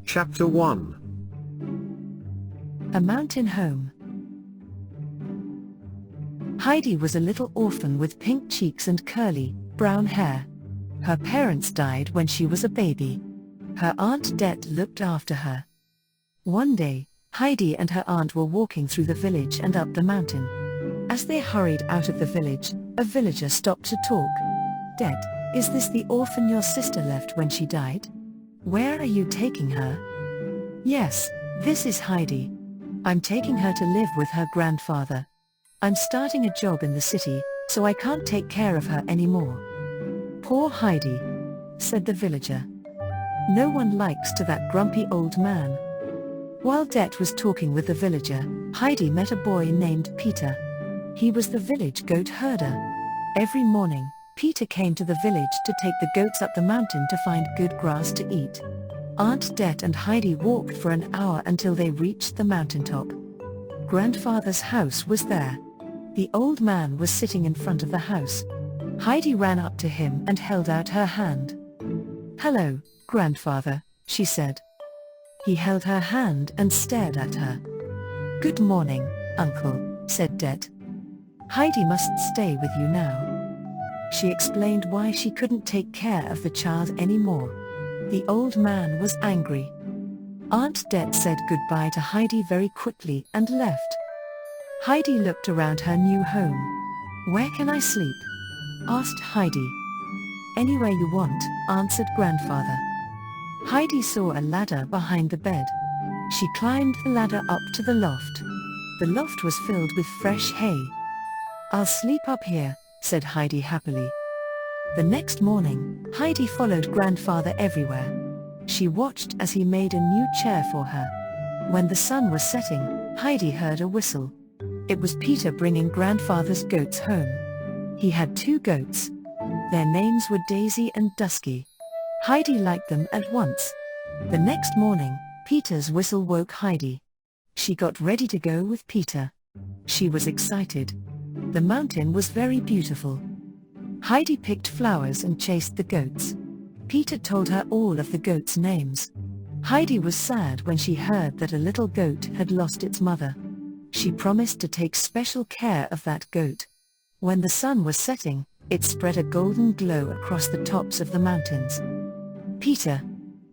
Chapter 1. A Mountain Home. Heidi was a little orphan with pink cheeks and curly, brown hair. Her parents died when she was a baby. Her Aunt Dete looked after her. One day, Heidi and her aunt were walking through the village and up the mountain. As they hurried out of the village, a villager stopped to talk. "Dete, is this the orphan your sister left when she died? Where are you taking her?" "Yes, this is Heidi. I'm taking her to live with her grandfather. I'm starting a job in the city, so I can't take care of her anymore." "Poor Heidi," said the villager. "No one likes to that grumpy old man." While Dete was talking with the villager, Heidi met a boy named Peter. He was the village goat herder. Every morning, Peter came to the village to take the goats up the mountain to find good grass to eat. Aunt Dete and Heidi walked for an hour until they reached the mountaintop. Grandfather's house was there. The old man was sitting in front of the house. Heidi ran up to him and held out her hand. "Hello, grandfather," she said. He held her hand and stared at her. "Good morning, uncle," said Dete. "Heidi must stay with you now." She explained why she couldn't take care of the child anymore. The old man was angry. Aunt Dete said goodbye to Heidi very quickly and left. Heidi looked around her new home. "Where can I sleep?" asked Heidi. "Anywhere you want," answered grandfather. Heidi saw a ladder behind the bed. She climbed the ladder up to the loft. The loft was filled with fresh hay. "I'll sleep up here," said Heidi happily. The next morning, Heidi followed grandfather everywhere. She watched as he made a new chair for her. When the sun was setting, Heidi heard a whistle. It was Peter bringing grandfather's goats home. He had 2 goats. Their names were Daisy and Dusky. Heidi liked them at once. The next morning, Peter's whistle woke Heidi. She got ready to go with Peter. She was excited. The mountain was very beautiful. Heidi picked flowers and chased the goats. Peter told her all of the goats' names. Heidi was sad when she heard that a little goat had lost its mother. She promised to take special care of that goat. When the sun was setting, it spread a golden glow across the tops of the mountains. "Peter!"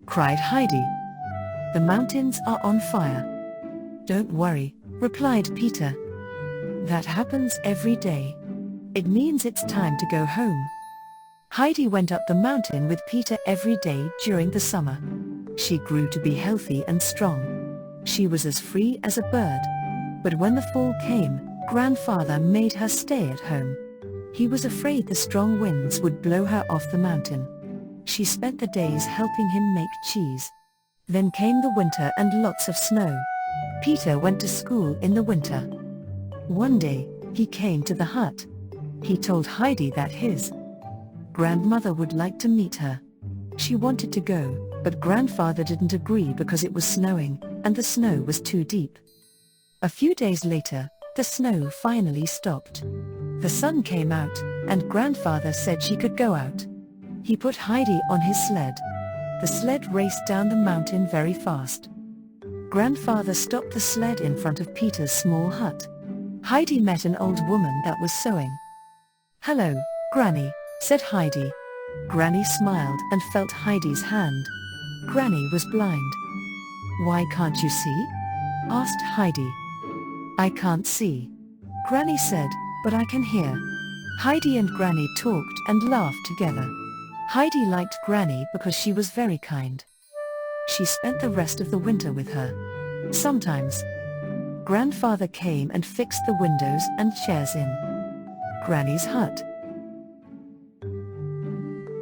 cried Heidi. "The mountains are on fire." "Don't worry," replied Peter. "That happens every day. It means it's time to go home." Heidi went up the mountain with Peter every day during the summer. She grew to be healthy and strong. She was as free as a bird. But when the fall came, grandfather made her stay at home. He was afraid the strong winds would blow her off the mountain. She spent the days helping him make cheese. Then came the winter and lots of snow. Peter went to school in the winter. One day, he came to the hut. He told Heidi that his grandmother would like to meet her. She wanted to go, but grandfather didn't agree because it was snowing, and the snow was too deep. A few days later, the snow finally stopped. The sun came out, and grandfather said she could go out. He put Heidi on his sled. The sled raced down the mountain very fast. Grandfather stopped the sled in front of Peter's small hut. Heidi met an old woman that was sewing. "Hello, Granny," said Heidi. Granny smiled and felt Heidi's hand. Granny was blind. "Why can't you see?" asked Heidi. "I can't see," Granny said, "but I can hear." Heidi and Granny talked and laughed together. Heidi liked Granny because she was very kind. She spent the rest of the winter with her. Sometimes, grandfather came and fixed the windows and chairs in Granny's hut.